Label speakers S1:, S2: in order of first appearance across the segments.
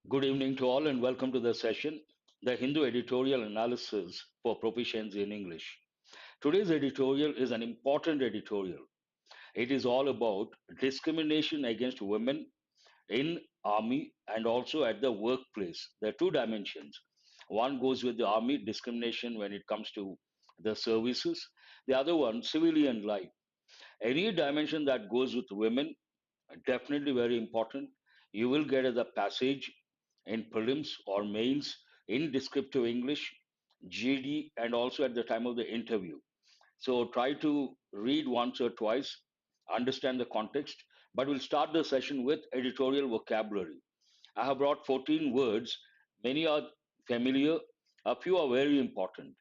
S1: Good evening to all and welcome to the session, the Hindu Editorial Analysis for Proficiency in English. Today's editorial is an important editorial. It is all about discrimination against women in army and also at the workplace. There are two dimensions. One goes with the army discrimination when it comes to the services. The other one, civilian life. Any dimension that goes with women, definitely very important. You will get the passage in prelims or mains in descriptive English, GD, and also at the time of the interview. So try to read once or twice, understand the context, but we'll start the session with editorial vocabulary. I have brought 14 words. Many are familiar, a few are very important.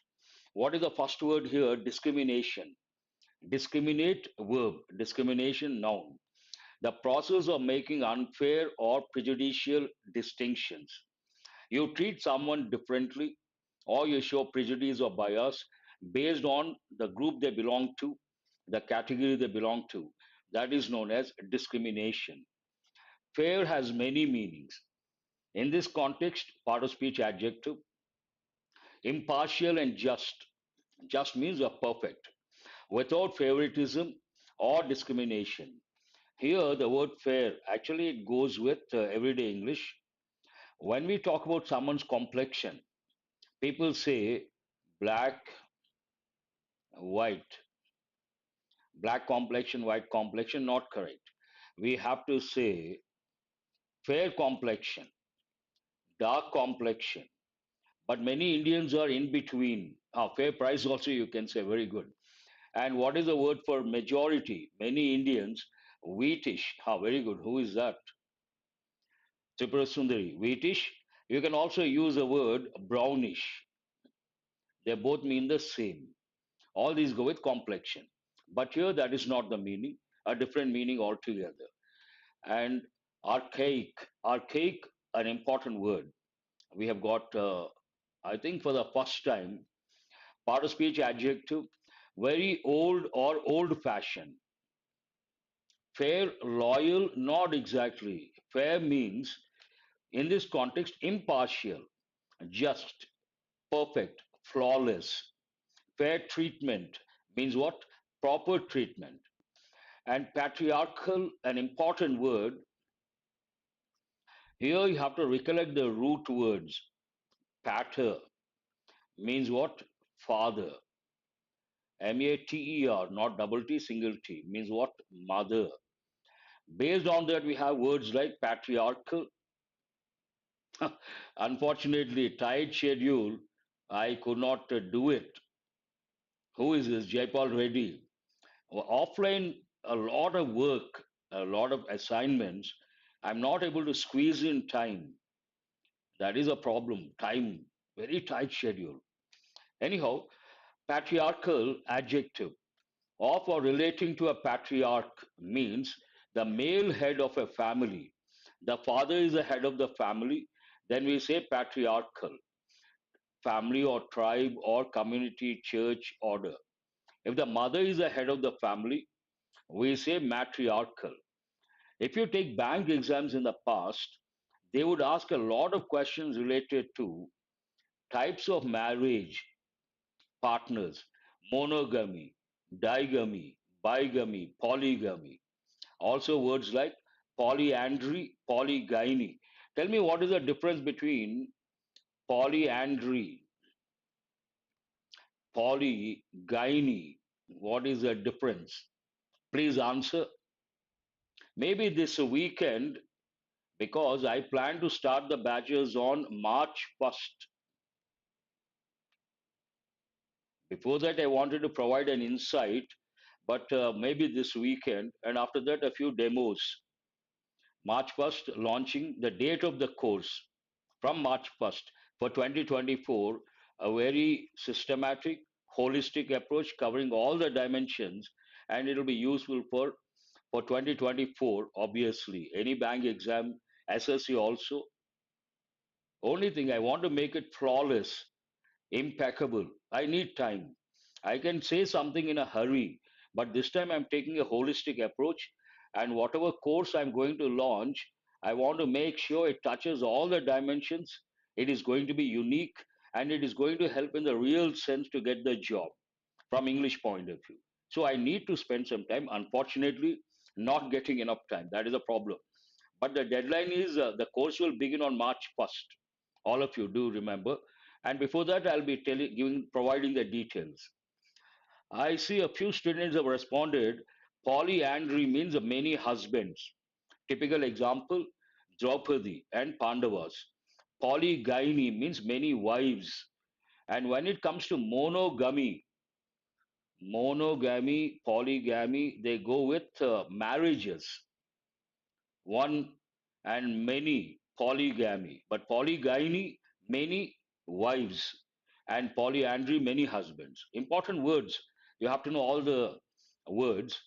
S1: What is the first word here? Discrimination. Discriminate, verb. Discrimination, noun. The process of making unfair or prejudicial distinctions. You treat someone differently, or you show prejudice or bias based on the group they belong to, the category they belong to. That is known as discrimination. Fair has many meanings. In this context, part of speech adjective, impartial and just. Just means a perfect, without favoritism or discrimination. Here, the word fair actually it goes with everyday English. When we talk about someone's complexion, people say black, white, black complexion, white complexion, not correct. We have to say fair complexion, dark complexion. But many Indians are in between. Fair price also you can say very good. And what is the word for majority? Many Indians, wheatish. Very good. Who is that? Tripura Sundari. Wheatish. You can also use the word brownish. They both mean the same. All these go with complexion. But here that is not the meaning, a different meaning altogether. And archaic, archaic, an important word. We have got, I think for the first time, part of speech adjective, very old or old fashioned. Fair, loyal, not exactly. Fair means, in this context, impartial, just, perfect, flawless. Fair treatment means what? Proper treatment. And patriarchal, an important word. Here you have to recollect the root words. Pater means what? Father. Mater, not double T, single T, means what? Mother. Based on that, we have words like patriarchal. Unfortunately, tight schedule, I could not do it. Who is this? Jaipal Reddy. Offline, a lot of work, a lot of assignments. I'm not able to squeeze in time. That is a problem. Time, very tight schedule. Anyhow, patriarchal adjective of or relating to a patriarch means the male head of a family. The father is the head of the family. Then we say patriarchal, family or tribe or community, church, order. If the mother is the head of the family, we say matriarchal. If you take bank exams in the past, they would ask a lot of questions related to types of marriage, partners, monogamy, digamy, bigamy, polygamy. Also, words like polyandry, polygyny. Tell me what is the difference between polyandry, polygyny? What is the difference? Please answer. Maybe this weekend, because I plan to start the batches on March 1st. Before that, I wanted to provide an insight, but maybe this weekend, and after that, a few demos. March 1st, launching the date of the course from March 1st for 2024, a very systematic, holistic approach covering all the dimensions, and it'll be useful for 2024, obviously. Any bank exam, SSC also. Only thing, I want to make it flawless, impeccable. I need time. I can say something in a hurry, but this time I'm taking a holistic approach, and whatever course I'm going to launch, I want to make sure it touches all the dimensions. It is going to be unique and it is going to help in the real sense to get the job from English point of view. So I need to spend some time. Unfortunately, not getting enough time. That is a problem. But the deadline is the course will begin on March 1st. All of you do remember. And before that, I'll be providing the details. I see a few students have responded. Polyandry means many husbands. Typical example, Draupadi and Pandavas. Polygyny means many wives. And when it comes to monogamy, polygamy, they go with marriages, one and many, polygamy. But polygyny, many wives, and polyandry, many husbands. Important words. You have to know all the words.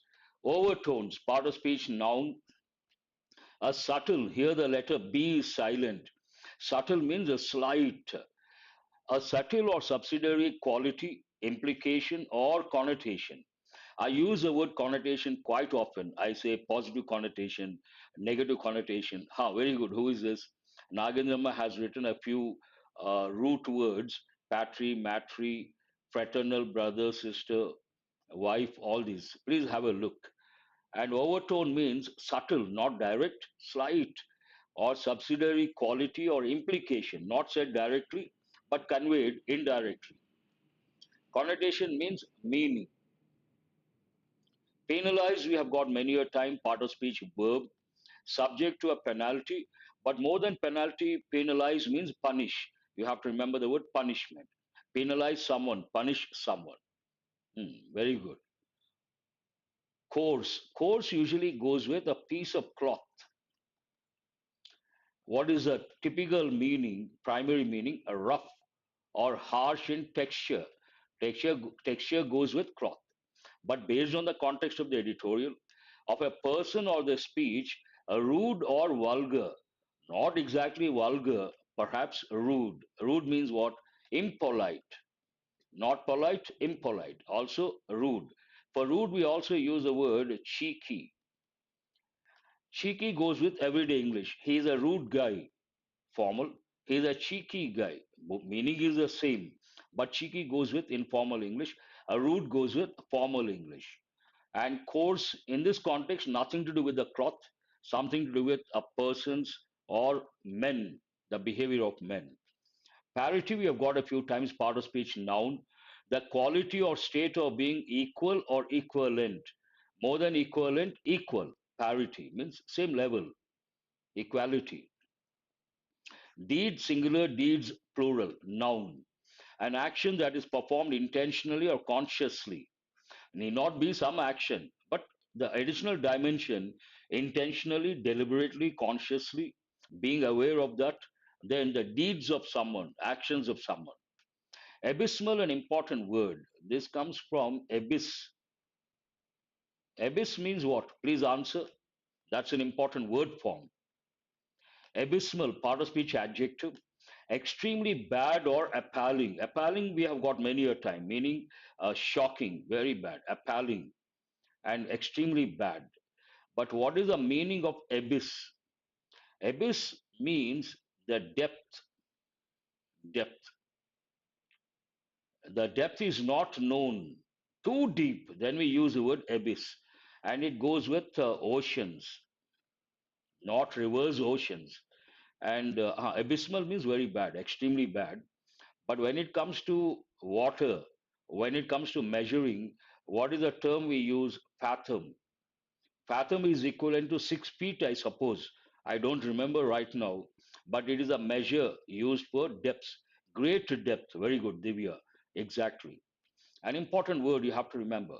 S1: Overtones, part of speech, noun. A subtle, here the letter B is silent. Subtle means a slight, a subtle or subsidiary quality, implication, or connotation. I use the word connotation quite often. I say positive connotation, negative connotation. Very good. Who is this? Nagendrama has written a few root words: patri, matri, fraternal, brother, sister, wife, all these. Please have a look. And overtone means subtle, not direct, slight, or subsidiary quality or implication, not said directly, but conveyed indirectly. Connotation means meaning. Penalized, we have got many a time part of speech verb, subject to a penalty, but more than penalty, penalize means punish. You have to remember the word punishment. Penalize someone, punish someone. Very good. Coarse usually goes with a piece of cloth. What is a typical meaning, primary meaning? A rough or harsh in texture. Texture goes with cloth. But based on the context of the editorial, of a person or the speech, a rude or vulgar, not exactly vulgar, perhaps rude. Rude means what? Impolite. Not polite, impolite. Also rude. For rude, we also use the word cheeky. Cheeky goes with everyday English. He is a rude guy, formal. He is a cheeky guy. Meaning is the same, but cheeky goes with informal English. A rude goes with formal English. And coarse, in this context, nothing to do with the cloth, something to do with a person's or men, the behavior of men. Parity, we have got a few times, part of speech, noun, the quality or state of being equal or equivalent. More than equivalent, equal. Parity means same level, equality. Deed, singular, deeds, plural, noun. An action that is performed intentionally or consciously. Need not be some action, but the additional dimension, intentionally, deliberately, consciously, being aware of that, then the deeds of someone, actions of someone. Abysmal, an important word. This comes from abyss. Abyss means what? Please answer. That's an important word form. Abysmal, part of speech adjective. Extremely bad or appalling. Appalling, we have got many a time, meaning shocking, very bad, appalling, and extremely bad. But what is the meaning of abyss? Abyss means the depth. Depth. The depth is not known. Too deep. Then we use the word abyss, and it goes with oceans, not rivers, oceans. And abysmal means very bad, extremely bad. But when it comes to water, when it comes to measuring, what is the term we use? Fathom. Fathom is equivalent to 6 feet, I suppose. I don't remember right now, but it is a measure used for depths, great depth. Very good, Divya. Exactly. An important word you have to remember.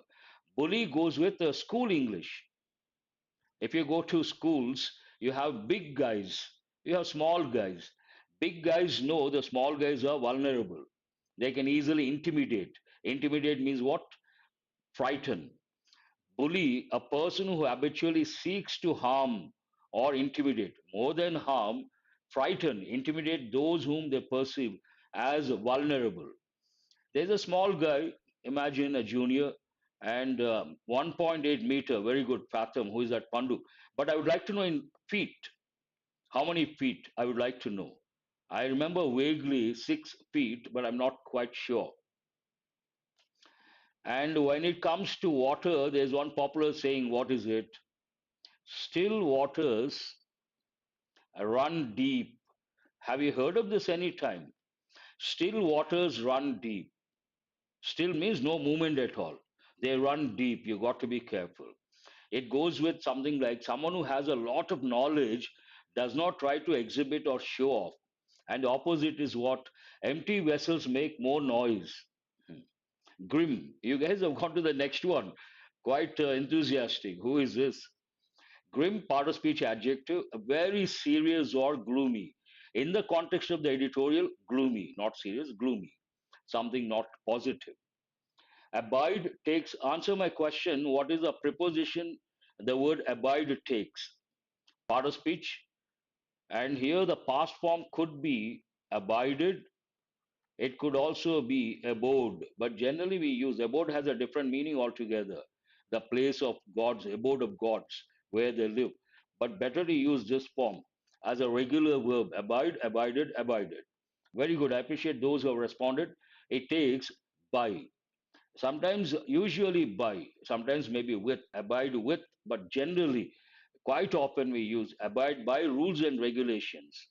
S1: Bully goes with school English. If you go to schools, you have big guys, you have small guys. Big guys know the small guys are vulnerable. They can easily intimidate. Intimidate means what? Frighten. Bully, a person who habitually seeks to harm or intimidate. More than harm, frighten, intimidate those whom they perceive as vulnerable. There's a small guy, imagine a junior, and 1.8 meter, very good fathom, who is that Pandu. But I would like to know in feet. How many feet? I would like to know. I remember vaguely 6 feet, but I'm not quite sure. And when it comes to water, there's one popular saying. What is it? Still waters run deep. Have you heard of this any time? Still waters run deep. Still means no movement at all. They run deep. You got to be careful. It goes with something like someone who has a lot of knowledge does not try to exhibit or show off. And the opposite is what? Empty vessels make more noise. Hmm. Grim. You guys have gone to the next one. Quite enthusiastic. Who is this? Grim, part of speech adjective, very serious or gloomy. In the context of the editorial, gloomy, not serious, gloomy. Something not positive. Abide takes, answer my question, what is the preposition the word abide takes? Part of speech. And here the past form could be abided. It could also be abode, but generally we use abode has a different meaning altogether. The place of gods, abode of gods, where they live. But better to use this form as a regular verb, abide, abided, abided. Very good. I appreciate those who have responded. It takes by. Sometimes, usually by, sometimes maybe with, abide with, but generally, quite often we use abide by rules and regulations.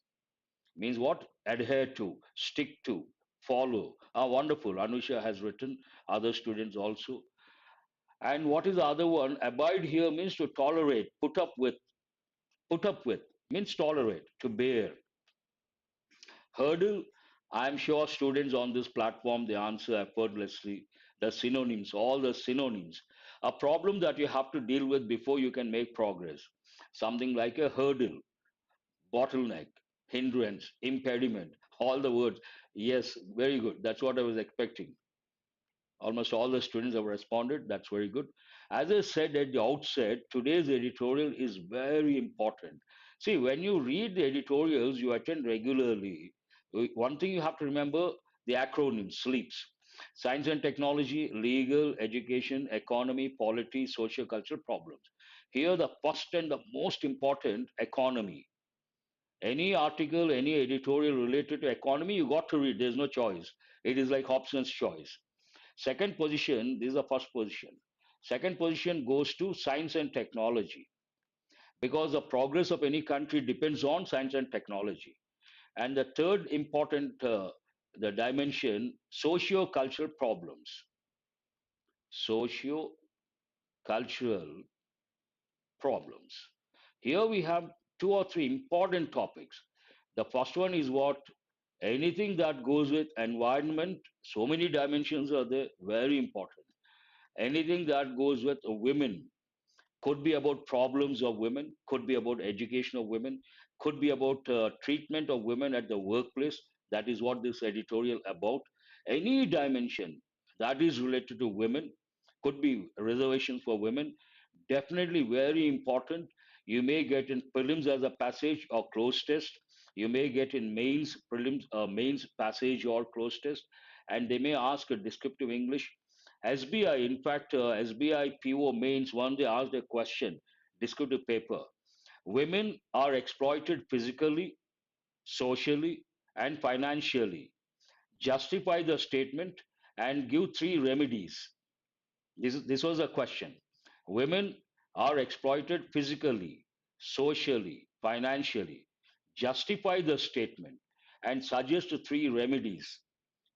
S1: Means what? Adhere to, stick to, follow. Ah, wonderful. Anusha has written, other students also. And what is the other one? Abide here means to tolerate, put up with, means tolerate, to bear. Hurdle, I'm sure students on this platform, they answer effortlessly. The synonyms, all the synonyms. A problem that you have to deal with before you can make progress. Something like a hurdle, bottleneck, hindrance, impediment, all the words. Yes, very good. That's what I was expecting. Almost all the students have responded. That's very good. As I said at the outset, today's editorial is very important. See, when you read the editorials you attend regularly, one thing you have to remember, the acronym SLEEPS. Science and technology, legal, education, economy, polity, socio-cultural problems. Here, the first and the most important, economy. Any article, any editorial related to economy, you got to read. There's no choice. It is like Hobson's choice. Second position, this is the first position. Second position goes to science and technology because the progress of any country depends on science and technology. And the third important the dimension, socio-cultural problems. Socio-cultural problems. Here we have two or three important topics. The first one is what? Anything that goes with environment, so many dimensions are there, very important. Anything that goes with women, could be about problems of women, could be about education of women, could be about treatment of women at the workplace. That is what this editorial about. Any dimension that is related to women, could be reservations for women, definitely very important. You may get in prelims as a passage or close test. You may get in mains prelims, mains passage or close test, and they may ask a descriptive English. SBI, in fact, SBI PO mains one they asked a question, descriptive paper. Women are exploited physically, socially, and financially. Justify the statement and give three remedies. This was a question. Women are exploited physically, socially, financially. Justify the statement and suggest three remedies.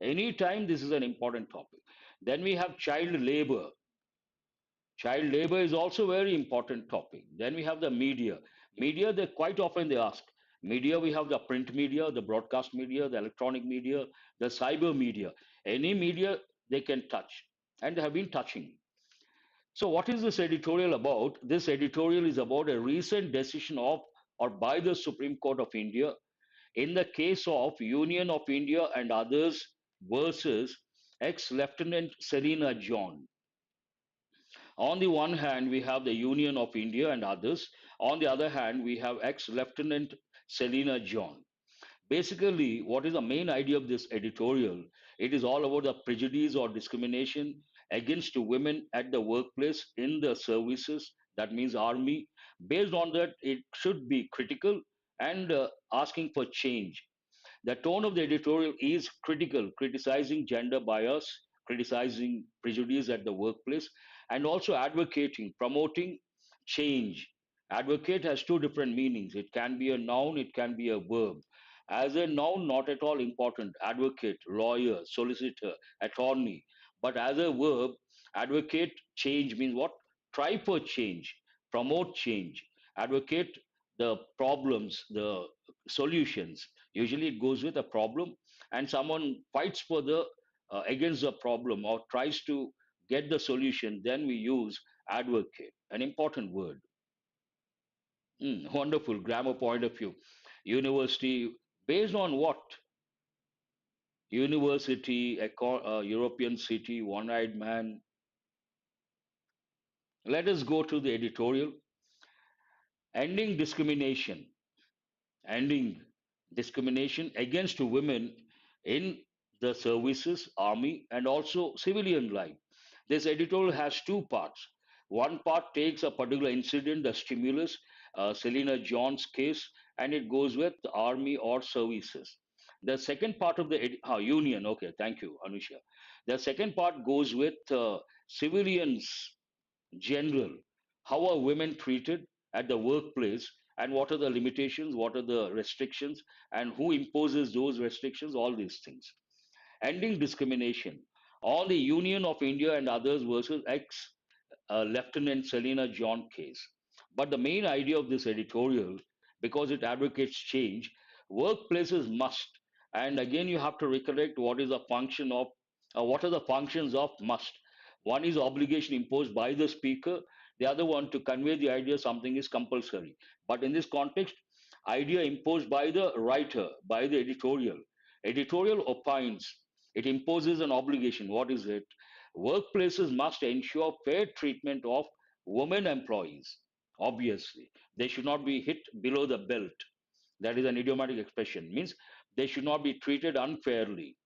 S1: Anytime this is an important topic. Then we have child labor. Child labor is also a very important topic. Then we have the media. Media, they quite often they ask. Media, we have the print media, the broadcast media, the electronic media, the cyber media. Any media they can touch, and they have been touching. So, what is this editorial about? This editorial is about a recent decision of or by the Supreme Court of India in the case of Union of India and others versus ex-Lieutenant Serena John. On the one hand, we have the Union of India and others. On the other hand, we have ex-Lieutenant Selina John. Basically, what is the main idea of this editorial? It is all about the prejudice or discrimination against women at the workplace in the services, that means army. Based on that, it should be critical and asking for change. The tone of the editorial is critical, criticizing gender bias, criticizing prejudice at the workplace, and also advocating, promoting change. Advocate has two different meanings. It can be a noun, it can be a verb. As a noun, not at all important. Advocate, lawyer, solicitor, attorney. But as a verb, advocate change means what? Try for change, promote change, advocate the problems, the solutions. Usually it goes with a problem, and someone fights for the against the problem or tries to get the solution. Then we use advocate, an important word. Wonderful grammar point of view. University, based on what? University, European city, one-eyed man. Let us go to the editorial. Ending discrimination, ending discrimination against women in the services, army, and also civilian life. This editorial has two parts. One part takes a particular incident, the stimulus, Selena John's case, and it goes with the army or services. The second part of the union, okay, thank you, Anusha. The second part goes with civilians general. How are women treated at the workplace, and what are the limitations, what are the restrictions, and who imposes those restrictions, all these things. Ending discrimination on the Union of India and others versus ex Lieutenant Selena John case. But the main idea of this editorial, because it advocates change, workplaces must, and again you have to recollect what is the function of, what are the functions of must. One is obligation imposed by the speaker, the other one to convey the idea something is compulsory. But in this context, idea imposed by the writer, by the editorial. Editorial opines, it imposes an obligation. What is it? Workplaces must ensure fair treatment of women employees. Obviously, they should not be hit below the belt. That is an idiomatic expression, means they should not be treated unfairly.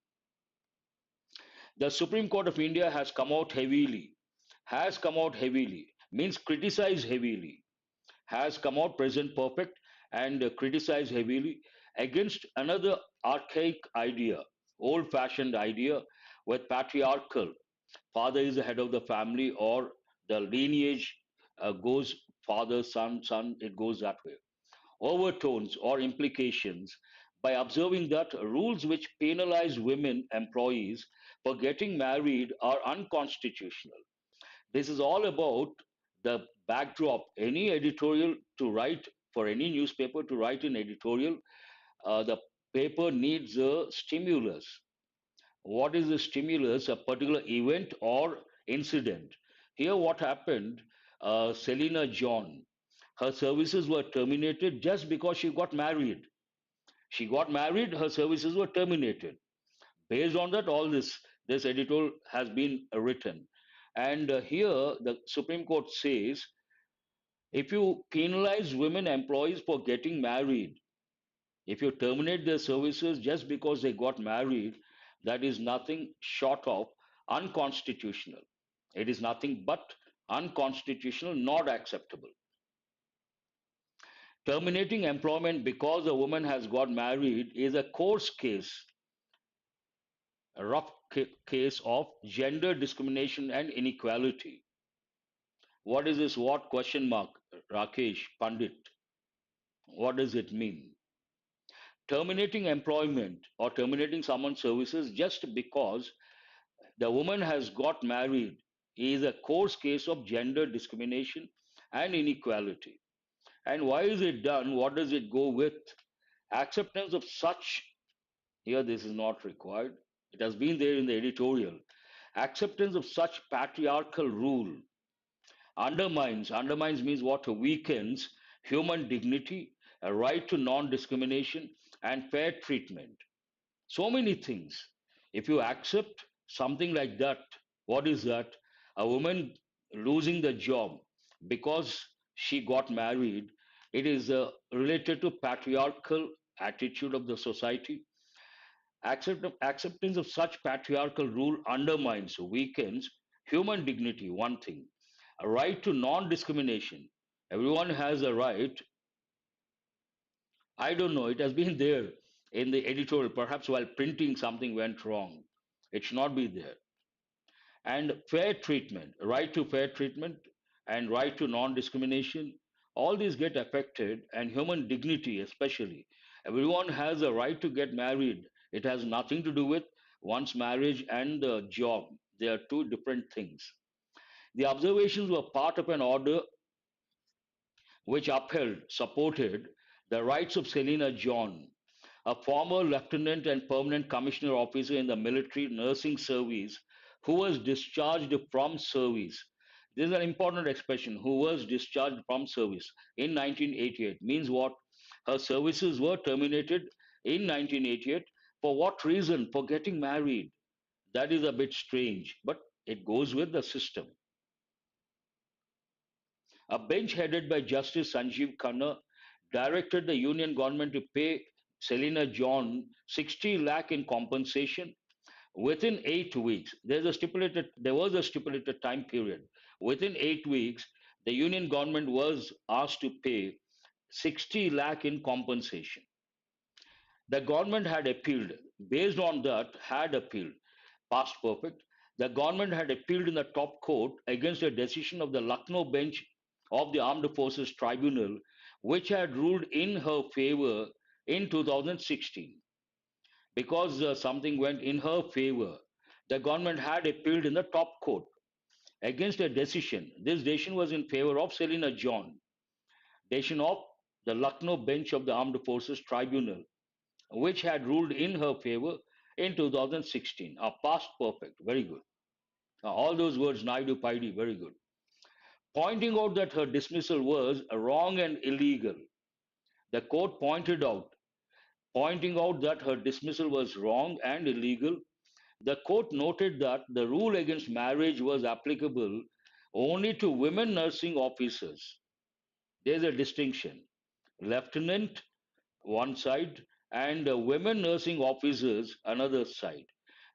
S1: The Supreme Court of India has come out heavily, means criticized heavily, has come out present perfect and criticized heavily against another archaic idea, old fashioned idea with patriarchal. Father is the head of the family, or the lineage goes father, son, son, it goes that way. Overtones or implications by observing that rules which penalize women employees for getting married are unconstitutional. This is all about the backdrop. Any editorial to write, for any newspaper to write an editorial, the paper needs a stimulus. What is the stimulus? A particular event or incident. Here, what happened? Selena John, her services were terminated just because she got married. She got married, her services were terminated. Based on that, all this editorial has been written. And here, the Supreme Court says if you penalize women employees for getting married, if you terminate their services just because they got married, that is nothing short of unconstitutional. It is nothing but unconstitutional, not acceptable. Terminating employment because a woman has got married is a coarse case, a rough case of gender discrimination and inequality. What is this? What question mark? Rakesh Pandit. What does it mean? Terminating employment or terminating someone's services just because the woman has got married is a coarse case of gender discrimination and inequality. And why is it done? What does it go with? Acceptance of such, here this is not required. It has been there in the editorial. Acceptance of such patriarchal rule undermines means what? Weakens human dignity, a right to non discrimination, and fair treatment. So many things. If you accept something like that, what is that? A woman losing the job because she got married, it is related to patriarchal attitude of the society. Acceptance of such patriarchal rule undermines, weakens human dignity, one thing. A right to non discrimination. Everyone has a right I don't know. It has been there in the editorial. Perhaps while printing, something went wrong. It should not be there. And fair treatment, right to fair treatment, and right to non-discrimination, all these get affected, and human dignity especially. Everyone has a right to get married. It has nothing to do with one's marriage and the job. They are two different things. The observations were part of an order which upheld, supported the rights of Selina John, a former lieutenant and permanent commissioner officer in the military nursing service who was discharged from service. This is an important expression, who was discharged from service in 1988. Means what? Her services were terminated in 1988. For what reason? For getting married. That is a bit strange, but it goes with the system. A bench headed by Justice Sanjeev Khanna directed the union government to pay Selina John 60 lakh in compensation within 8 weeks. There was a stipulated time period. Within 8 weeks, the union government was asked to pay 60 lakh in compensation. The government had appealed. Based on that, had appealed. Past perfect. The government had appealed in the top court against a decision of the Lucknow bench of the Armed Forces Tribunal, which had ruled in her favor in 2016. Because something went in her favor, the government had appealed in the top court against a decision. This decision was in favor of Selina John, decision of the Lucknow bench of the Armed Forces Tribunal, which had ruled in her favor in 2016. Past perfect, very good. All those words, Naidu Paidi, very good. Pointing out that her dismissal was wrong and illegal. The court pointing out that her dismissal was wrong and illegal. The court noted that the rule against marriage was applicable only to women nursing officers. There's a distinction. Lieutenant, one side, and women nursing officers, another side.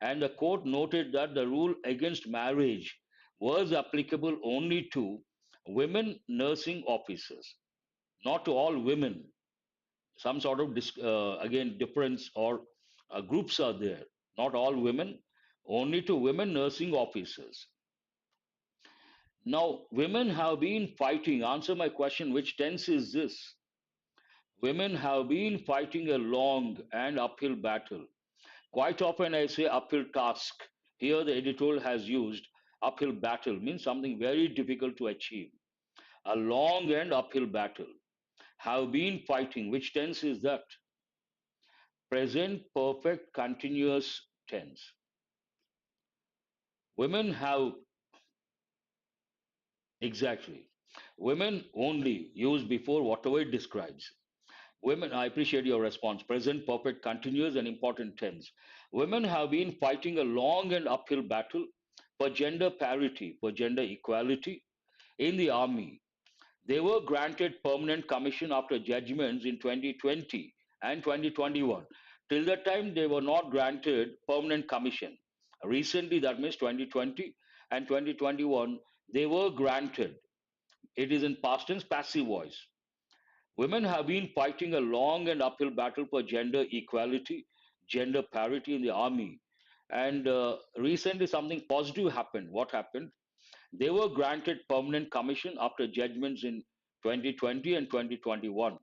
S1: And the court noted that the rule against marriage was applicable only to women nursing officers, not to all women. Some sort of, again, difference or groups are there. Not all women, only to women nursing officers. Now, women have been fighting. Answer my question, which tense is this? Women have been fighting a long and uphill battle. Quite often I say uphill task. Here the editorial has used uphill battle, means something very difficult to achieve. A long and uphill battle. Have been fighting. Which tense is that? Present perfect continuous tense. Women have, exactly. Women only used before whatever it describes. Women, I appreciate your response. Present perfect continuous and important tense. Women have been fighting a long and uphill battle for gender parity, for gender equality in the army. They were granted permanent commission after judgments in 2020 and 2021. Till that time, they were not granted permanent commission. Recently, that means 2020 and 2021, they were granted. It is in past tense, passive voice. Women have been fighting a long and uphill battle for gender equality, gender parity in the army. And recently, something positive happened. What happened? They were granted permanent commission after judgments in 2020 and 2021.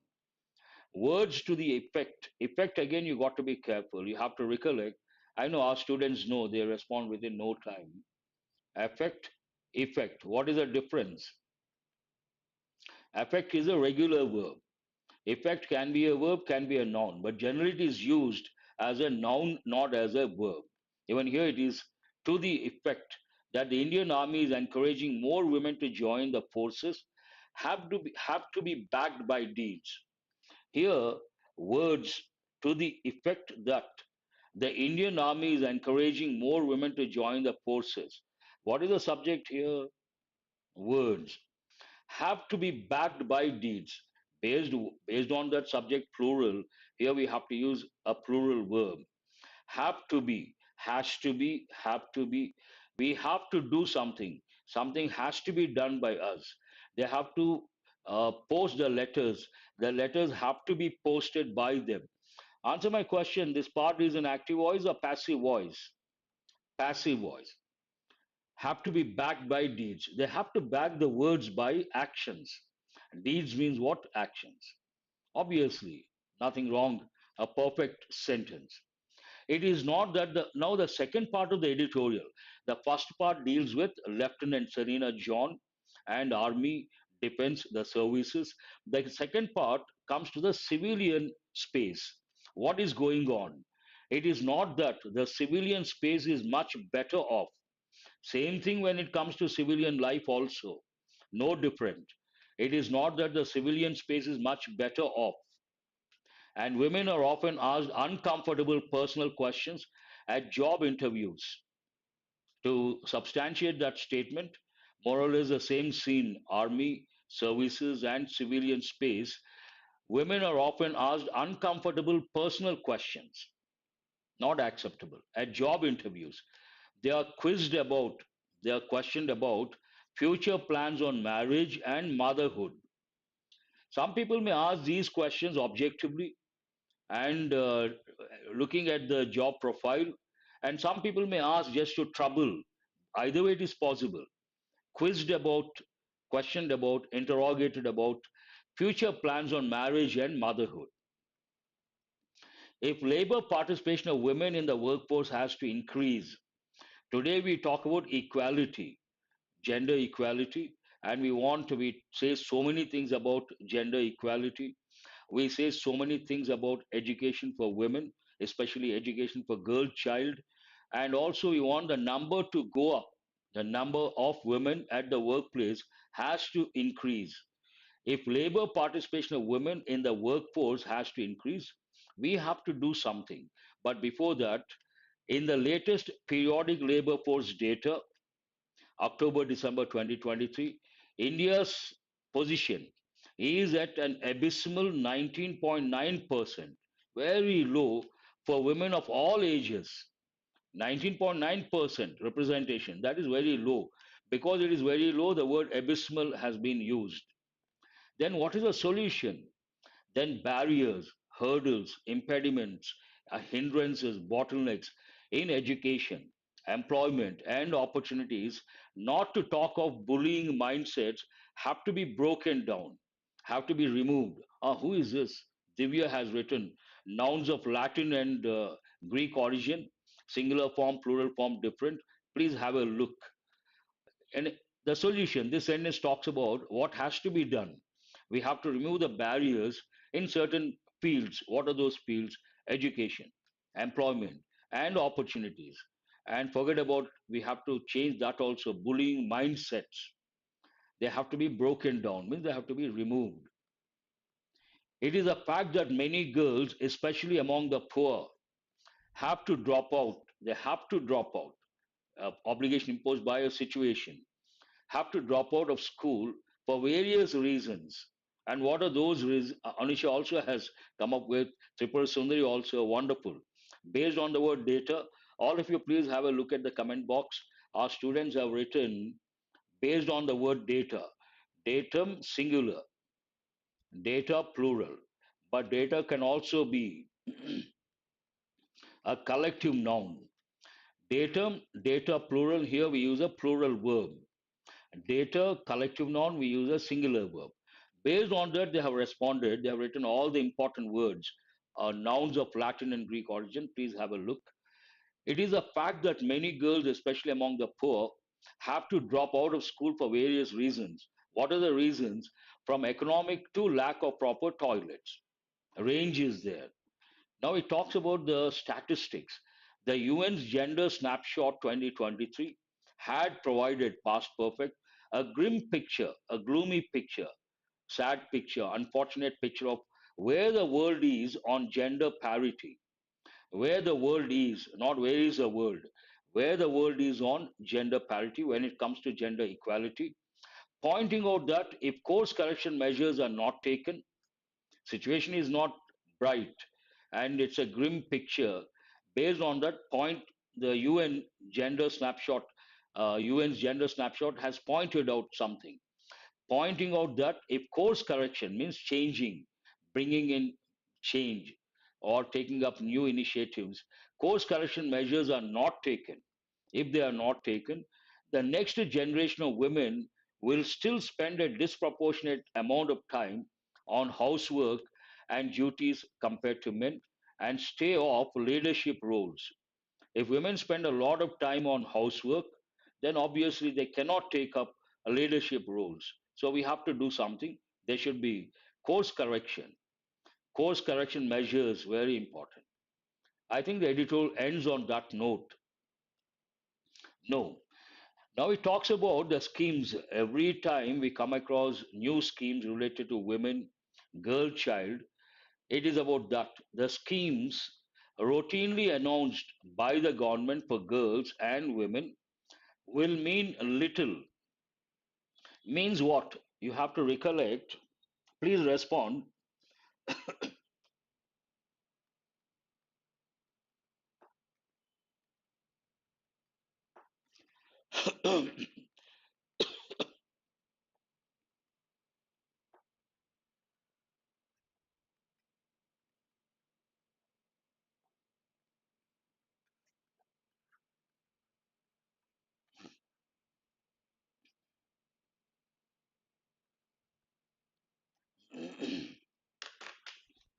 S1: Words to the effect. Effect, again, you got to be careful. You have to recollect. I know our students know they respond within no time. Affect, effect. What is the difference? Affect is a regular verb. Effect can be a verb, can be a noun, but generally it is used as a noun, not as a verb. Even here it is to the effect that the Indian Army is encouraging more women to join the forces, have to be backed by deeds. Here, words to the effect that the Indian Army is encouraging more women to join the forces. What is the subject here? Words have to be backed by deeds. Based on that subject plural, here we have to use a plural verb. Have to be, has to be, have to be. We have to do something. Something has to be done by us. They have to post the letters. The letters have to be posted by them. Answer my question. This part is an active voice or passive voice? Passive voice. Have to be backed by deeds. They have to back the words by actions. Deeds means what? Actions. Obviously, nothing wrong. A perfect sentence. It is not that now the second part of the editorial, the first part deals with Lieutenant Serena John and Army Defense, the services. The second part comes to the civilian space. What is going on? It is not that the civilian space is much better off. Same thing when it comes to civilian life also. No different. It is not that the civilian space is much better off, and women are often asked uncomfortable personal questions at job interviews. To substantiate that statement, more or less the same scene, army, services, and civilian space, women are often asked uncomfortable personal questions, not acceptable. At job interviews, they are quizzed about, they are questioned about future plans on marriage and motherhood. Some people may ask these questions objectively and looking at the job profile. And some people may ask just to trouble. Either way, it is possible. Quizzed about, questioned about, interrogated about future plans on marriage and motherhood. If labor participation of women in the workforce has to increase, today we talk about equality, gender equality, and we want to be say so many things about gender equality. We say so many things about education for women, especially education for girl child, and also we want the number to go up. The number of women at the workplace has to increase. If labor participation of women in the workforce has to increase, we have to do something. But before that, in the latest periodic labor force data, October December 2023, India's position is at an abysmal 19.9%, very low for women of all ages. 19.9% representation, that is very low. Because it is very low, the word abysmal has been used. Then, what is the solution? Then barriers, hurdles, impediments, hindrances, bottlenecks in education, employment, and opportunities, not to talk of bullying mindsets, have to be broken down, have to be removed. Who is this? Divya has written nouns of Latin and Greek origin, singular form, plural form different. Please have a look. And the solution, this sentence talks about what has to be done. We have to remove the barriers in certain fields. What are those fields? Education, employment, and opportunities. And forget about, we have to change that also. Bullying mindsets, they have to be broken down, means they have to be removed. It is a fact that many girls, especially among the poor, have to drop out. They have to drop out. Obligation imposed by a situation, have to drop out of school for various reasons. And what are those reasons? Anisha also has come up with, Tripura Sundari also wonderful. Based on the word data, all of you please have a look at the comment box. Our students have written based on the word data, datum singular, data plural. But data can also be a collective noun. Datum, data plural, here we use a plural verb. Data, collective noun, we use a singular verb. Based on that, they have responded. They have written all the important words, nouns of Latin and Greek origin. Please have a look. It is a fact that many girls, especially among the poor, have to drop out of school for various reasons. What are the reasons? From economic to lack of proper toilets. Range is there. Now it talks about the statistics. The UN's Gender Snapshot 2023 had provided past perfect a grim picture, a gloomy picture, sad picture, unfortunate picture of where the world is on gender parity. Where the world is, not where is the world, where the world is on gender parity when it comes to gender equality, pointing out that if course correction measures are not taken, situation is not bright, and it's a grim picture. Based on that point, the UN's gender snapshot has pointed out something. pointing out that if course correction means changing, bringing in change, or taking up new initiatives, course correction measures are not taken. If they are not taken, the next generation of women will still spend a disproportionate amount of time on housework and duties compared to men and stay off leadership roles. If women spend a lot of time on housework, then obviously they cannot take up leadership roles. So we have to do something. There should be course correction. Course correction measures very important. I think the editorial ends on that note. No. Now it talks about the schemes. Every time we come across new schemes related to women, girl, child, it is about that. The schemes routinely announced by the government for girls and women will mean little. Means what? You have to recollect. Please respond.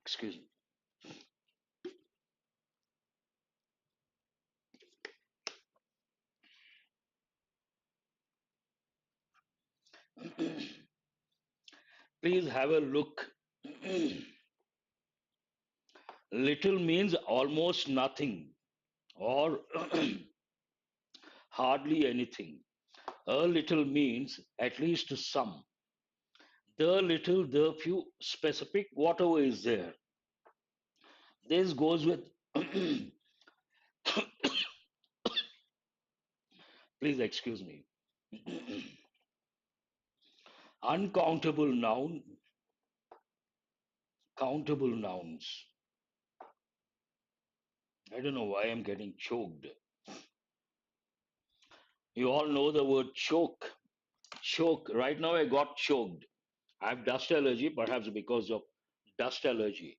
S1: Excuse me. Please have a look. Little means almost nothing or hardly anything. A little means at least some. The little, the few, specific, whatever is there. This goes with, please excuse me. Uncountable noun, countable nouns. I don't know why I'm getting choked. You all know the word choke. Choke. Right now I got choked. I have dust allergy, perhaps because of dust allergy.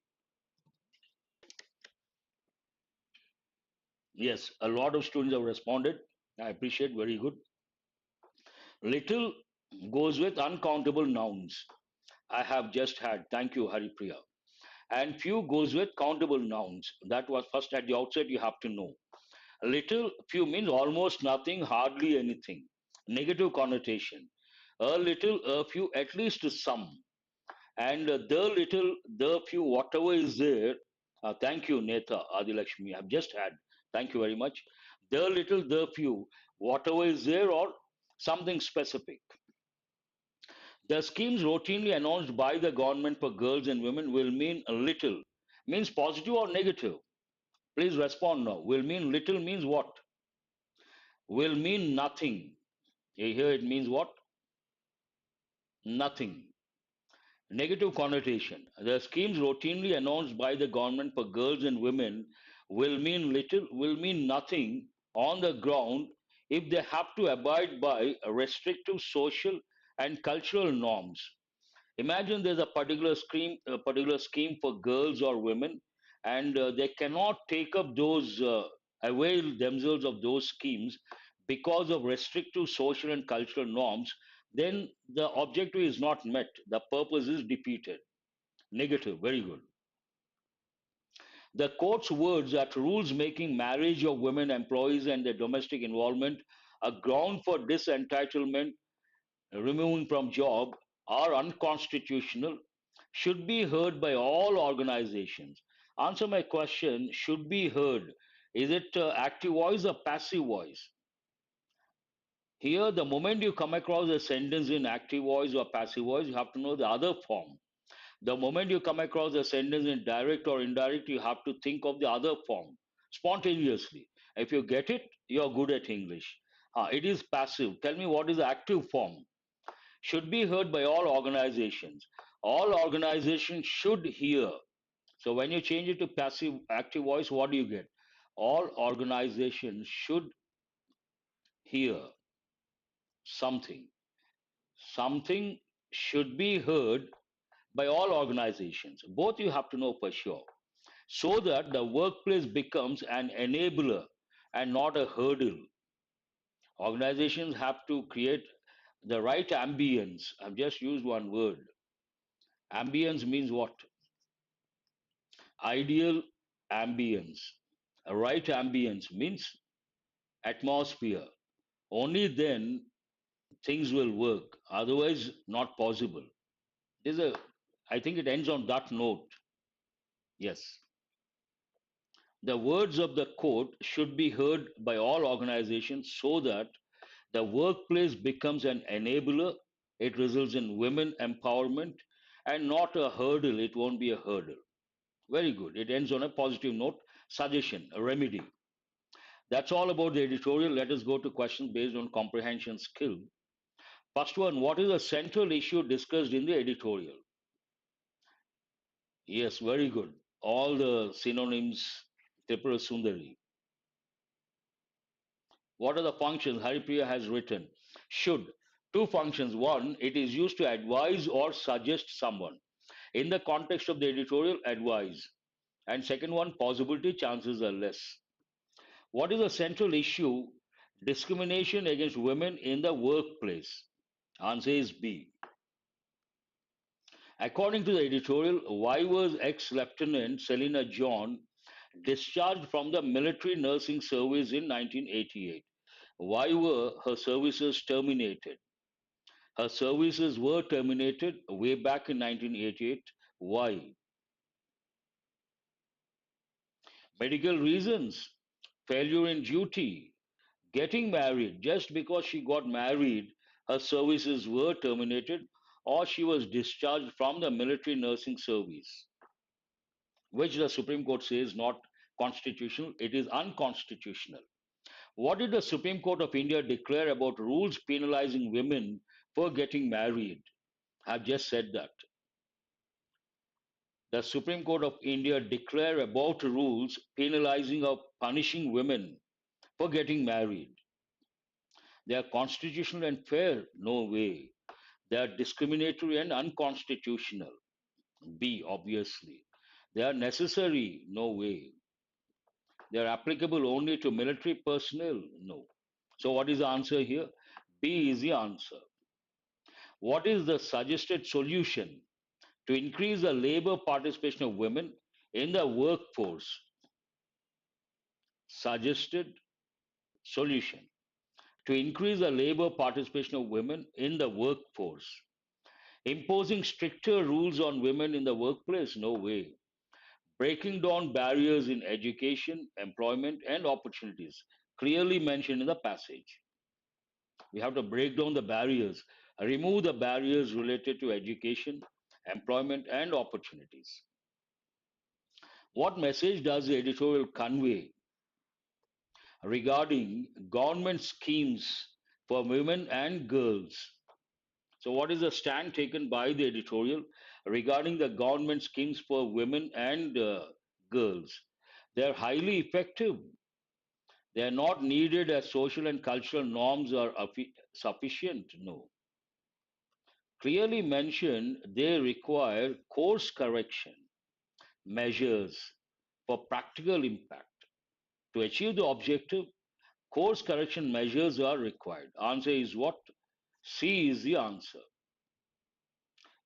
S1: Yes, a lot of students have responded. I appreciate, very good. Little goes with uncountable nouns. I have just had. Thank you, Haripriya. And few goes with countable nouns. That was first at the outset, you have to know. Little, few means almost nothing, hardly anything. Negative connotation. A little, a few, at least some. And the little, the few, whatever is there. Thank you, Netha Adilakshmi. I've just had. Thank you very much. The little, the few, whatever is there, or something specific. The schemes routinely announced by the government for girls and women will mean a little. Means positive or negative? Please respond now. Will mean little means what? Will mean nothing. Here it means what? Nothing. Negative connotation. The schemes routinely announced by the government for girls and women will mean little, will mean nothing on the ground if they have to abide by restrictive social and cultural norms. Imagine there's a particular scheme for girls or women, and they cannot take up avail themselves of those schemes because of restrictive social and cultural norms. Then the objective is not met. The purpose is defeated. Negative. Very good. The court's words that rules making marriage of women employees and their domestic involvement a ground for disentitlement, removing from job, are unconstitutional should be heard by all organizations. Answer my question, should be heard. Is it active voice or passive voice? Here, the moment you come across a sentence in active voice or passive voice, you have to know the other form. The moment you come across a sentence in direct or indirect, you have to think of the other form spontaneously. If you get it, you're good at English. It is passive. Tell me what is the active form? Should be heard by all organizations. All organizations should hear. So when you change it to passive active voice, what do you get? All organizations should hear something. Something. should be heard by all organizations. Both you have to know for sure, so that the workplace becomes an enabler and not a hurdle. Organizations have to create the right ambience. I've just used one word. Ambience means what? Ideal ambience. A right ambience means atmosphere. Only then things will work. Otherwise, not possible. There's a, I think it ends on that note. Yes. The words of the quote should be heard by all organizations so that the workplace becomes an enabler. It results in women empowerment and not a hurdle. It won't be a hurdle. Very good. It ends on a positive note. Suggestion, a remedy. That's all about the editorial. Let us go to questions based on comprehension skill. First one, what is the central issue discussed in the editorial? Yes, very good. All the synonyms, Tripura Sundari. What are the functions Haripriya has written? Should. Two functions. One, it is used to advise or suggest someone. In the context of the editorial, advise. And second one, possibility, chances are less. What is the central issue? Discrimination against women in the workplace. Answer is B. According to the editorial, why was ex-Lieutenant Selina John discharged from the military nursing service in 1988? Why were her services terminated? Her services were terminated way back in 1988. Why? Medical reasons, failure in duty, getting married. Just because she got married, her services were terminated, or she was discharged from the military nursing service, which the Supreme Court says not constitutional, it is unconstitutional. What did the Supreme Court of India declare about rules penalizing women for getting married? I've just said that. The Supreme Court of India declare about rules penalizing or punishing women for getting married. They are constitutional and fair? No way. They are discriminatory and unconstitutional. B, obviously. They are necessary? No way. They are applicable only to military personnel? No. So, what is the answer here? B is the answer. What is the suggested solution to increase the labor participation of women in the workforce? Suggested solution to increase the labor participation of women in the workforce. Imposing stricter rules on women in the workplace? No way. Breaking down barriers in education, employment, and opportunities, clearly mentioned in the passage. We have to break down the barriers, remove the barriers related to education, employment, and opportunities. What message does the editorial convey regarding government schemes for women and girls? So, what is the stand taken by the editorial regarding the government schemes for women and girls? They are highly effective. They are not needed as social and cultural norms are sufficient. No. Clearly mentioned, they require course correction measures for practical impact. To achieve the objective, course correction measures are required. Answer is what? C is the answer.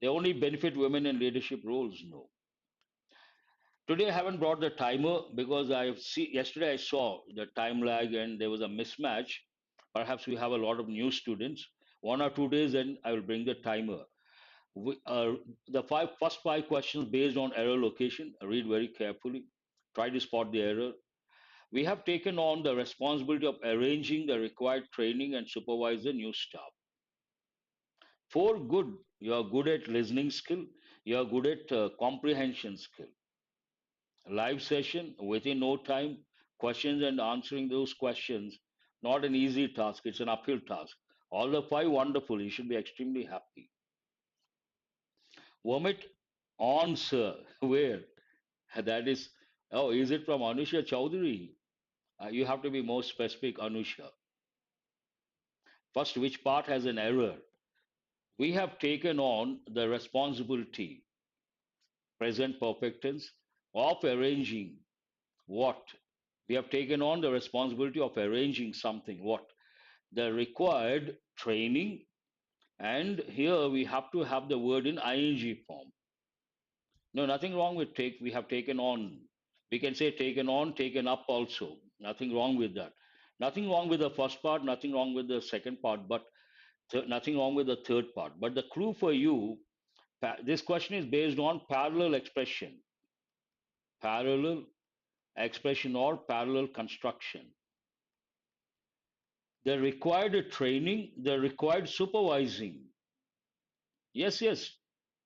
S1: They only benefit women in leadership roles? No. Today I haven't brought the timer because yesterday I saw the time lag and there was a mismatch. Perhaps we have a lot of new students. 1 or 2 days, and I will bring the timer. The first five questions based on error location. Read very carefully. Try to spot the error. We have taken on the responsibility of arranging the required training and supervise the new staff. For good, you are good at listening skill. You are good at comprehension skill. Live session within no time, questions and answering those questions. Not an easy task. It's an uphill task. All the five wonderful. You should be extremely happy. Vomit on, sir. Where? That is, oh, is it from Anusha Chowdhury? You have to be more specific, Anusha. First, which part has an error? We have taken on the responsibility, present perfect tense, of arranging what? We have taken on the responsibility of arranging something. What? The required training, and here we have to have the word in ing form. No, nothing wrong with take. We have taken on. We can say taken on, taken up also. Nothing wrong with that. Nothing wrong with the first part, nothing wrong with the second part, but nothing wrong with the third part. But the clue for you, this question is based on parallel expression or parallel construction. The required training, the required supervising. Yes, yes.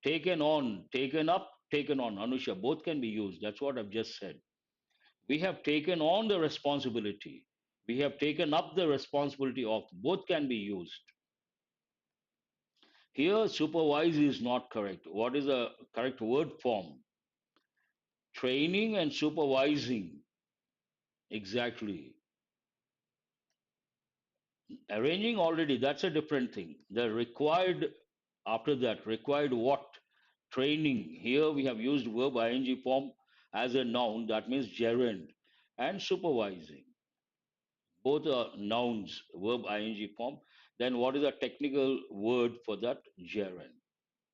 S1: Taken on, taken up, taken on. Anusha, both can be used. That's what I've just said. We have taken on the responsibility. We have taken up the responsibility of. Both can be used. Here, supervise is not correct. What is the correct word form? Training and supervising. Exactly. Arranging already, that's a different thing. The required, after that, required what? Training. Here we have used verb ing form as a noun, that means gerund, and supervising. Both are nouns, verb ing form. Then what is the technical word for that? Gerund.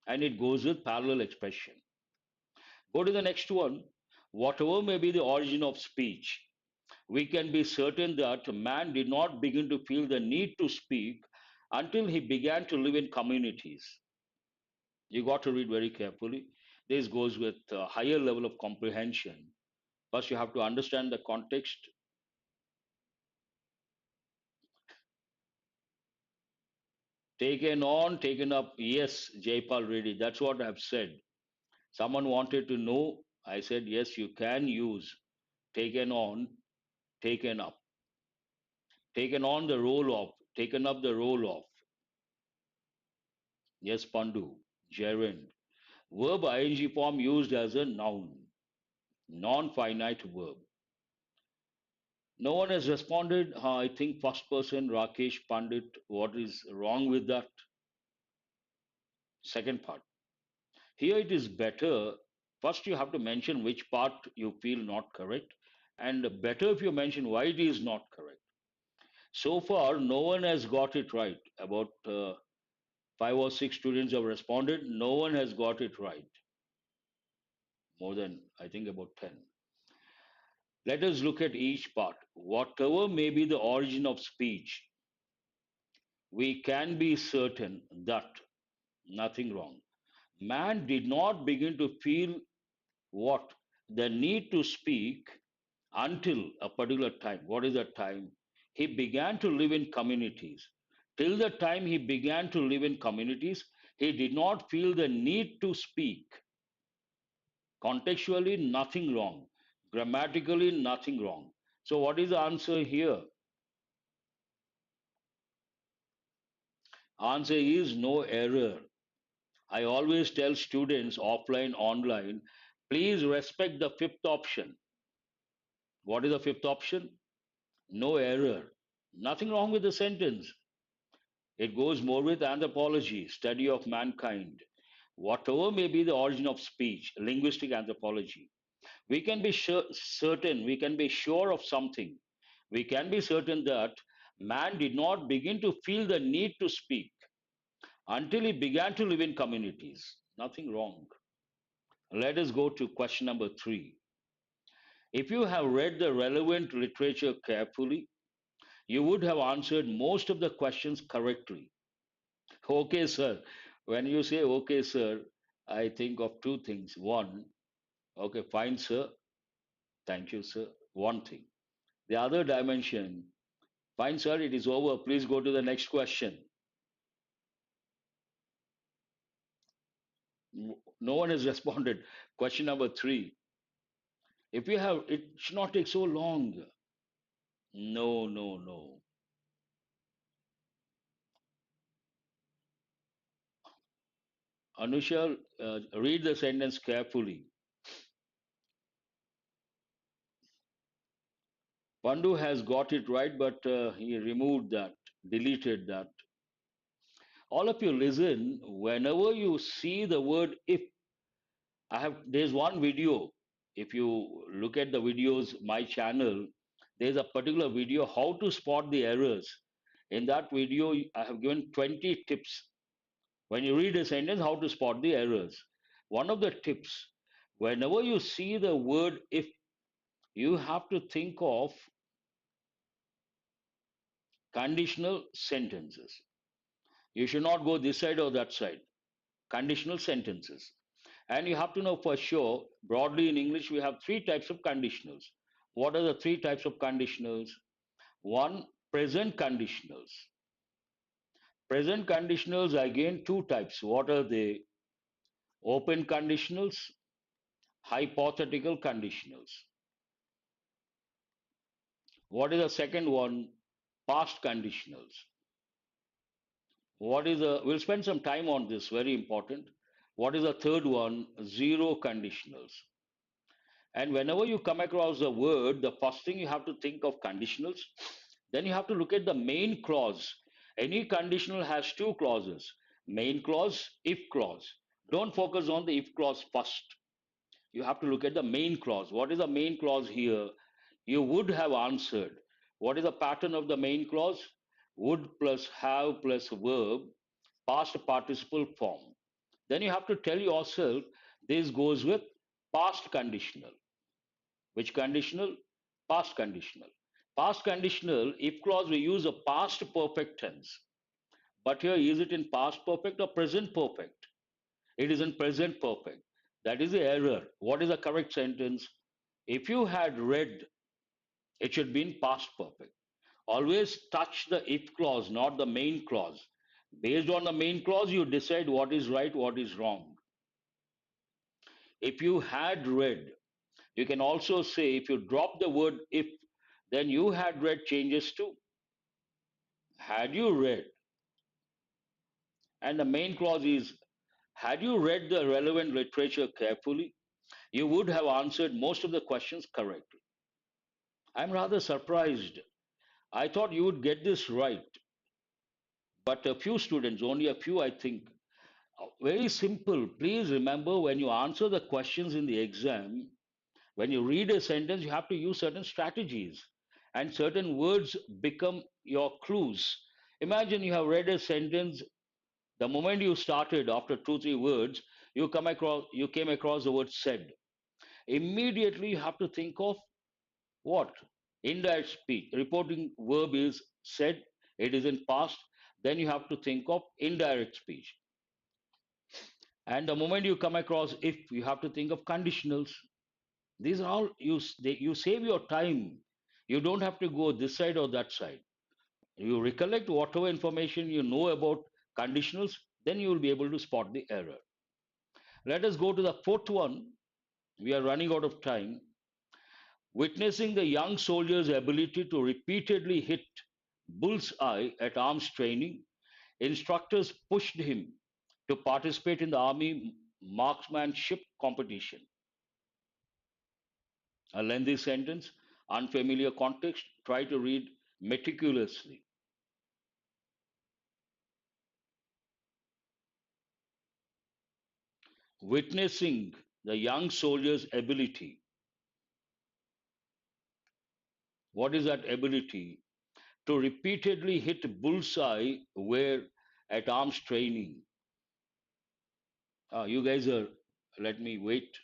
S1: And it goes with parallel expression. Go to the next one. Whatever may be the origin of speech, we can be certain that man did not begin to feel the need to speak until he began to live in communities. You got to read very carefully. This goes with a higher level of comprehension. First, you have to understand the context. Taken on, taken up. Yes, Jaipal Reddy, that's what I've said. Someone wanted to know. I said, yes, you can use taken on, taken up. Taken on the role of, taken up the role of. Yes, Pandu, gerund. Verb ing form used as a noun, non-finite verb. No one has responded. I think first person Rakesh Pandit. What is wrong with that? Second part. Here it is better. First, you have to mention which part you feel not correct, and better if you mention why it is not correct. So far, no one has got it right. About 5 or 6 students have responded. No one has got it right. More than, I think, about 10. Let us look at each part. Whatever may be the origin of speech, we can be certain that nothing wrong. Man did not begin to feel what? The need to speak until a particular time. What is that time? He began to live in communities. Till the time he began to live in communities, he did not feel the need to speak. Contextually, nothing wrong. Grammatically, nothing wrong. So, what is the answer here? Answer is no error. I always tell students offline, online, please respect the fifth option. What is the fifth option? No error. Nothing wrong with the sentence. It goes more with anthropology, study of mankind. Whatever may be the origin of speech, linguistic anthropology, we can be certain, we can be sure of something. We can be certain that man did not begin to feel the need to speak until he began to live in communities. Nothing wrong. Let us go to question number 3. If you have read the relevant literature carefully, you would have answered most of the questions correctly. Okay, sir. When you say okay, sir, I think of two things. One, okay, fine, sir. Thank you, sir. One thing. The other dimension, fine, sir, it is over. Please go to the next question. No one has responded. Question number 3. If you have, it should not take so long. No, no, no. Anusha, read the sentence carefully. Pandu has got it right, but he removed that, deleted that. All of you listen. Whenever you see the word if, there's one video. If you look at the videos, my channel, there's a particular video how to spot the errors. In that video, I have given 20 tips. When you read a sentence, how to spot the errors. One of the tips, whenever you see the word if, you have to think of conditional sentences. You should not go this side or that side. Conditional sentences. And you have to know for sure, broadly in English, we have three types of conditionals. What are the three types of conditionals? One, present conditionals. Present conditionals, again, two types. What are they? Open conditionals, hypothetical conditionals. What is the second one? Past conditionals. We'll spend some time on this, very important. What is the third one? Zero conditionals. And whenever you come across a word, the first thing you have to think of conditionals. Then you have to look at the main clause. Any conditional has two clauses, main clause, if clause. Don't focus on the if clause first. You have to look at the main clause. What is the main clause here? You would have answered. What is the pattern of the main clause? Would plus have plus verb, past participle form. Then you have to tell yourself this goes with past conditional. Which conditional? Past conditional. Past conditional, if clause, we use a past perfect tense. But here, is it in past perfect or present perfect? It is in present perfect. That is the error. What is the correct sentence? If you had read, it should be in past perfect. Always touch the if clause, not the main clause. Based on the main clause, you decide what is right, what is wrong. If you had read, you can also say if you drop the word if, then you had read changes to had you read. And the main clause is had you read the relevant literature carefully, you would have answered most of the questions correctly. I'm rather surprised. I thought you would get this right, but a few students, only a few, I think. Very simple. Please remember when you answer the questions in the exam, when you read a sentence, you have to use certain strategies, and certain words become your clues. Imagine you have read a sentence. The moment you started, after two, three words, you came across the word said. Immediately you have to think of what? Indirect speech. Reporting verb is said, it is in past. Then you have to think of indirect speech. And the moment you come across if, you have to think of conditionals. These are all you save your time. You don't have to go this side or that side. You recollect whatever information you know about conditionals, then you will be able to spot the error. Let us go to the fourth one. We are running out of time. Witnessing the young soldier's ability to repeatedly hit bullseye at arms training, instructors pushed him to participate in the army marksmanship competition. A lengthy sentence, unfamiliar context, try to read meticulously. Witnessing the young soldier's ability. What is that ability? To repeatedly hit bullseye where at arms training. You guys are, let me wait.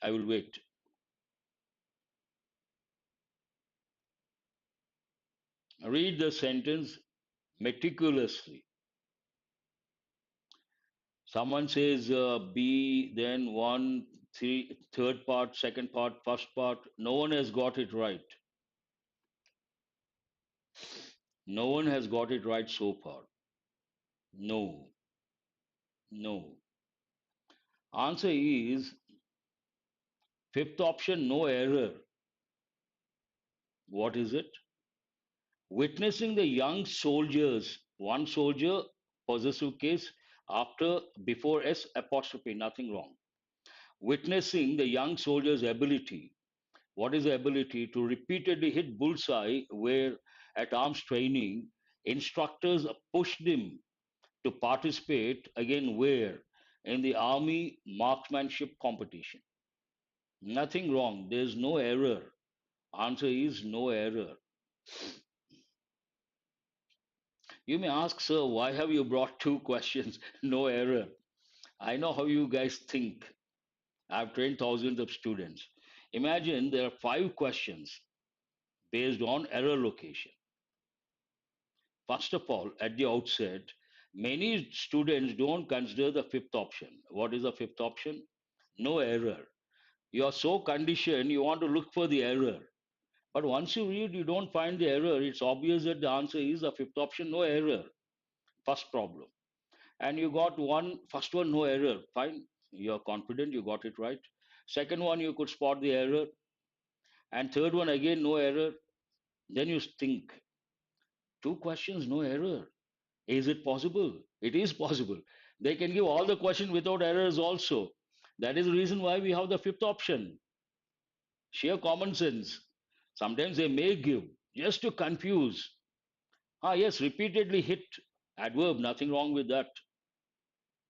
S1: I will wait. Read the sentence meticulously. Someone says B, then one, three, third part, second part, first part. No one has got it right. No one has got it right so far. No, no. Answer is fifth option, no error. What is it? Witnessing the young soldiers, one soldier, possessive case, after, before S apostrophe, nothing wrong. Witnessing the young soldier's ability. What is the ability? To repeatedly hit bullseye where at arms training, instructors pushed him To participate again where? In the army marksmanship competition. Nothing wrong. There's no error. Answer is no error. You may ask, sir, why have you brought two questions? No error. I know how you guys think. I've trained thousands of students. Imagine there are five questions based on error location. First of all, at the outset, many students don't consider the fifth option. What is the fifth option? No error. You are so conditioned, you want to look for the error. But once you read, you don't find the error. It's obvious that the answer is the fifth option, no error. First problem. And you got first one, no error. Fine. You're confident you got it right. Second one, you could spot the error. And third one, again, no error. Then you think, two questions, no error. Is it possible? It is possible. They can give all the questions without errors also. That is the reason why we have the fifth option. Sheer common sense. Sometimes they may give just to confuse. Ah, yes, repeatedly hit. Adverb, nothing wrong with that.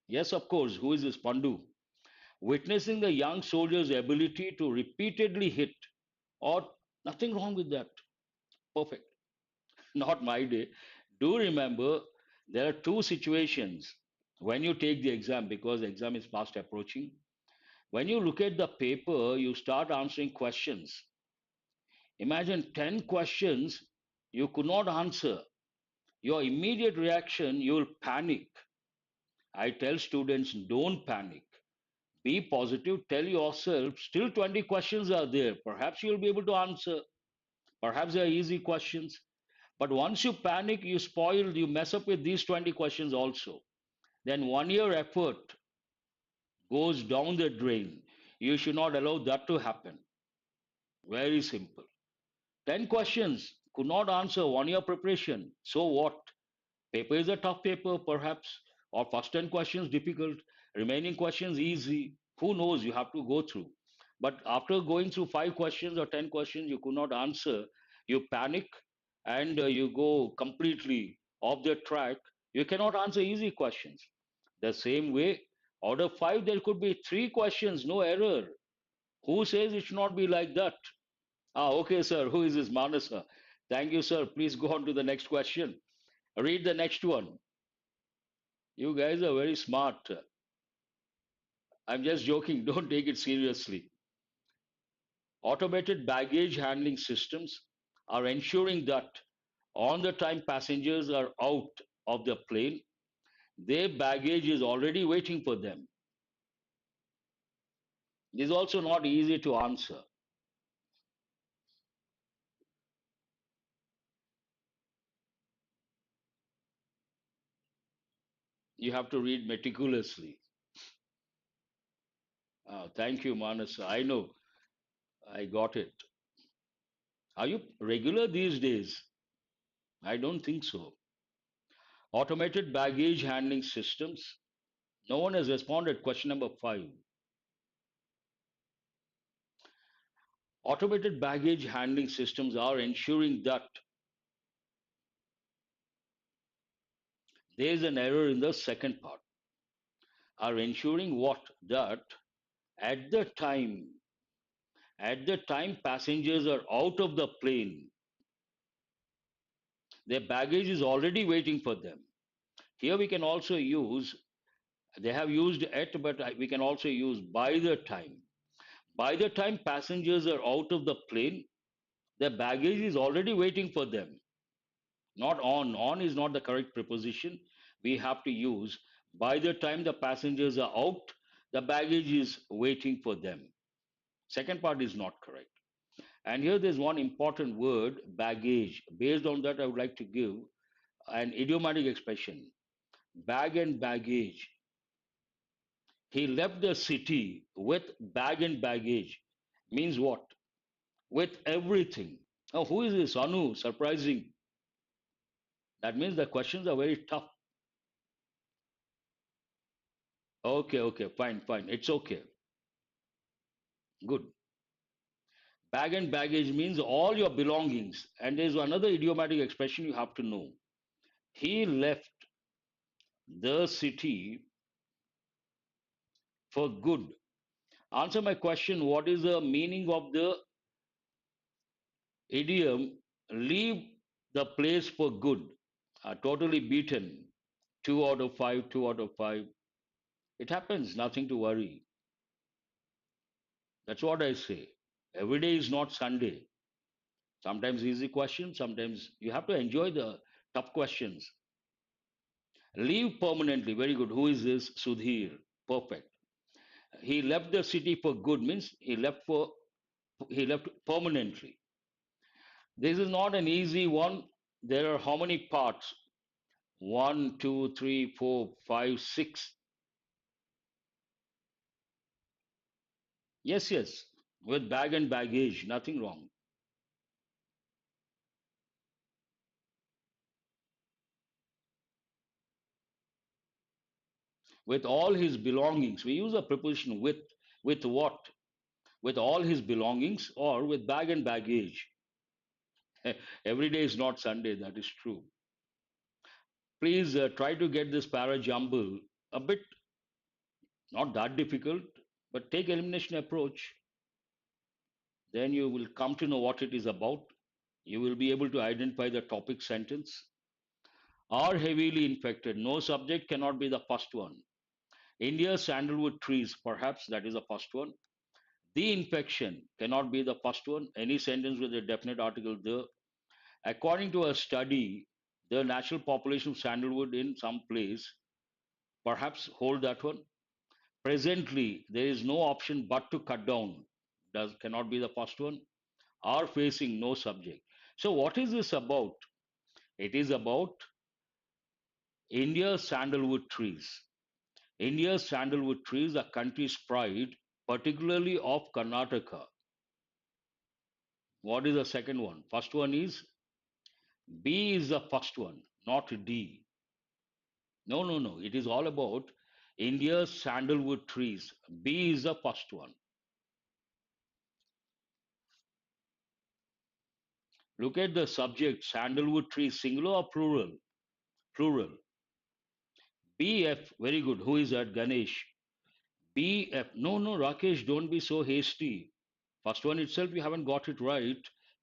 S1: Yes, of course. Who is this Pandu? Witnessing the young soldier's ability to repeatedly hit, or nothing wrong with that. Perfect. Not my day. Do remember there are two situations when you take the exam because the exam is fast approaching. When you look at the paper, you start answering questions. Imagine 10 questions you could not answer. Your immediate reaction, you will panic. I tell students, don't panic. Be positive. Tell yourself, still 20 questions are there. Perhaps you'll be able to answer. Perhaps they are easy questions. But once you panic, you spoil, you mess up with these 20 questions also. Then 1 year effort goes down the drain. You should not allow that to happen. Very simple. 10 questions could not answer 1 year preparation. So what? Paper is a tough paper, perhaps, or first 10 questions difficult, remaining questions easy. Who knows? You have to go through. But after going through 5 questions or 10 questions you could not answer, you panic and you go completely off the track. You cannot answer easy questions. The same way, out of 5, there could be 3 questions, no error. Who says it should not be like that? Ah, okay, sir. Who is this Manasa? Thank you, sir. Please go on to the next question. Read the next one. You guys are very smart. I'm just joking. Don't take it seriously. Automated baggage handling systems are ensuring that on the time passengers are out of the plane, their baggage is already waiting for them. This is also not easy to answer. You have to read meticulously. Thank you, Manasa. I know. I got it. Are you regular these days? I don't think so. Automated baggage handling systems. No one has responded. Question number 5. Automated baggage handling systems are ensuring that there is an error in the second part. Are ensuring what? That at the time, at the time passengers are out of the plane, their baggage is already waiting for them. Here we can also use, they have used at, but we can also use by the time. By the time passengers are out of the plane, their baggage is already waiting for them. Not on. On is not the correct preposition. We have to use by the time the passengers are out, the baggage is waiting for them. Second part is not correct. And here there's one important word, baggage. Based on that, I would like to give an idiomatic expression. Bag and baggage. He left the city with bag and baggage. Means what? With everything. Oh, who is this? Anu, surprising. That means the questions are very tough. Okay, okay, fine, fine. It's okay. Good. Bag and baggage means all your belongings. And there's another idiomatic expression you have to know. He left the city for good. Answer my question. What is the meaning of the idiom leave the place for good? Totally beaten. 2 out of 5, 2 out of 5. It happens, nothing to worry. That's what I say. Every day is not Sunday. Sometimes easy questions, sometimes you have to enjoy the tough questions. Leave permanently. Very good. Who is this? Sudhir. Perfect. He left the city for good means he left permanently. This is not an easy one. There are how many parts? One, two, three, four, five, six. Yes, yes. With bag and baggage, nothing wrong. With all his belongings. We use a preposition with. With what? With all his belongings or with bag and baggage. Every day is not Sunday, that is true. Please try to get this para jumble a bit, not that difficult, but take elimination approach. Then you will come to know what it is about. You will be able to identify the topic sentence. Are heavily infected. No subject cannot be the first one. India's sandalwood trees, perhaps that is the first one. The infection cannot be the first one. Any sentence with a definite article the. According to a study, the natural population of sandalwood in some place, perhaps hold that one. Presently, there is no option but to cut down. Does cannot be the first one. Are facing no subject. So what is this about? It is about India's sandalwood trees. India's sandalwood trees are country's pride, particularly of Karnataka. What is the second one? First one is B is the first one, not D. No, no, no. It is all about India's sandalwood trees. B is the first one. Look at the subject, sandalwood trees, singular or plural? Plural. BF, very good. Who is that? Ganesh. BF. No, no, Rakesh, don't be so hasty. First one itself, you haven't got it right.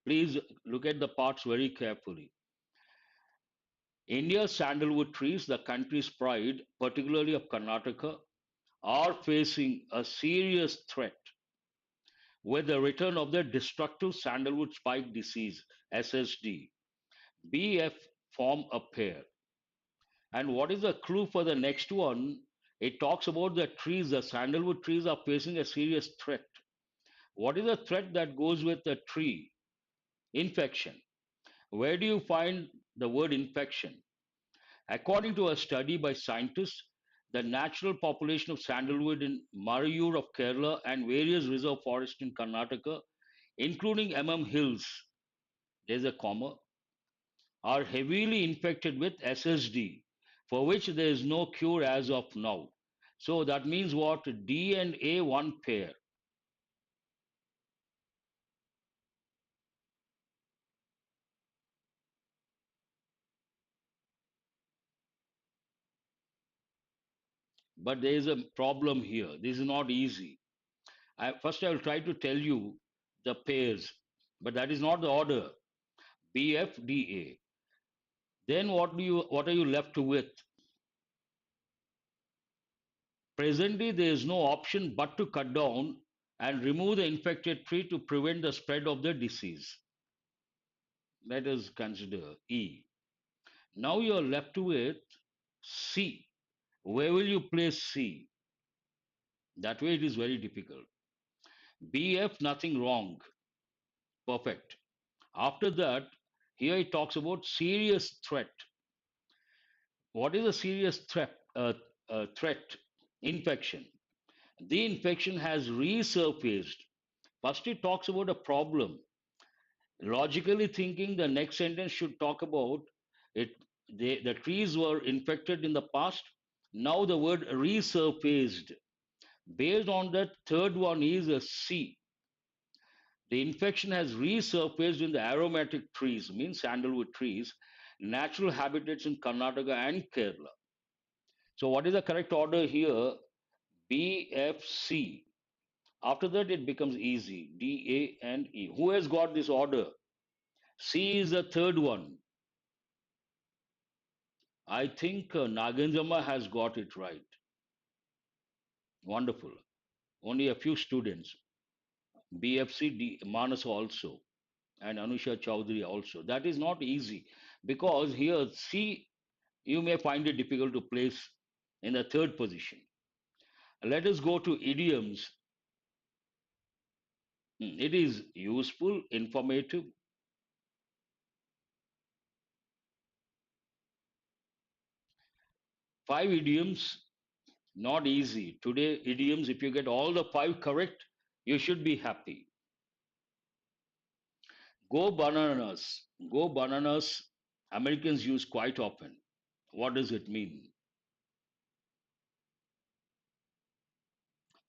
S1: Please look at the parts very carefully. India's sandalwood trees, the country's pride, particularly of Karnataka, are facing a serious threat with the return of the destructive sandalwood spike disease, SSD. BF form a pair. And what is the clue for the next one? It talks about the trees, the sandalwood trees are facing a serious threat. What is the threat that goes with the tree? Infection. Where do you find the word infection? According to a study by scientists, the natural population of sandalwood in Marayur of Kerala and various reserve forests in Karnataka, including Hills, there's a comma, are heavily infected with SSD, for which there is no cure as of now. So that means what? D and A one pair. But there is a problem here. This is not easy. First, I will try to tell you the pairs, but that is not the order. BFDA. Then what are you left with? Presently, there is no option but to cut down and remove the infected tree to prevent the spread of the disease. Let us consider E. Now you are left with C. Where will you place C? That way it is very difficult. BF, nothing wrong. Perfect. After that, here it talks about serious threat. What is a serious threat? Threat, infection. The infection has resurfaced. First, it talks about a problem. Logically thinking, the next sentence should talk about it. The trees were infected in the past. Now the word resurfaced. Based on that, third one is a C. The infection has resurfaced in the aromatic trees, means sandalwood trees, natural habitats in Karnataka and Kerala. So what is the correct order here? BFC. After that, it becomes easy. D, A, and E. Who has got this order? C is the third one. I think Naganjama has got it right. Wonderful. Only a few students. BFC, Manas also, and Anusha Chowdhury also. That is not easy because here C, you may find it difficult to place in the third position. Let us go to idioms. It is useful, informative. 5 idioms, not easy. Today, idioms, if you get all the 5 correct, you should be happy. Go bananas. Go bananas, Americans use quite often. What does it mean?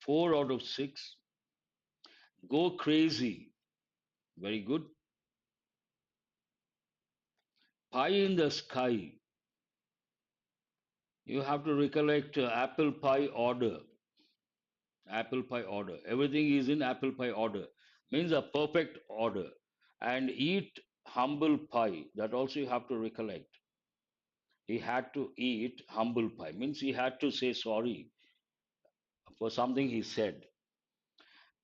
S1: 4 out of 6. Go crazy. Very good. Pie in the sky. You have to recollect apple pie order. Apple pie order. Everything is in apple pie order. Means a perfect order. And eat humble pie. That also you have to recollect. He had to eat humble pie. Means he had to say sorry for something he said.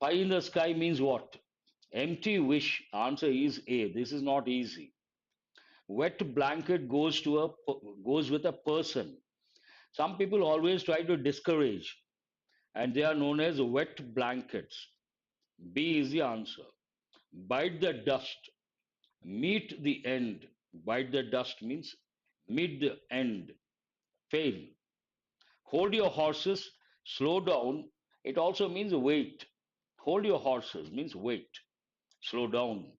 S1: Pie in the sky means what? Empty wish. Answer is A. This is not easy. Wet blanket goes with a person. Some people always try to discourage, and they are known as wet blankets. B is the answer. Bite the dust. Meet the end. Bite the dust means meet the end. Fail. Hold your horses. Slow down. It also means wait. Hold your horses means wait. Slow down.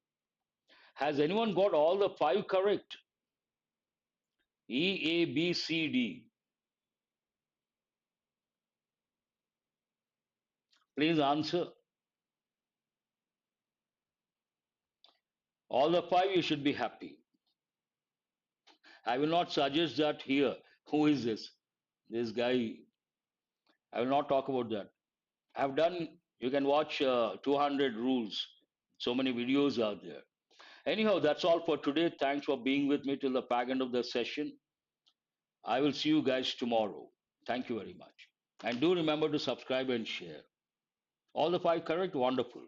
S1: Has anyone got all the 5 correct? E, A, B, C, D. Please answer. All the 5, you should be happy. I will not suggest that here. Who is this? This guy. I will not talk about that. I have done, you can watch 200 rules. So many videos are there. Anyhow, that's all for today. Thanks for being with me till the back end of the session. I will see you guys tomorrow. Thank you very much. And do remember to subscribe and share. All the 5 correct? Wonderful.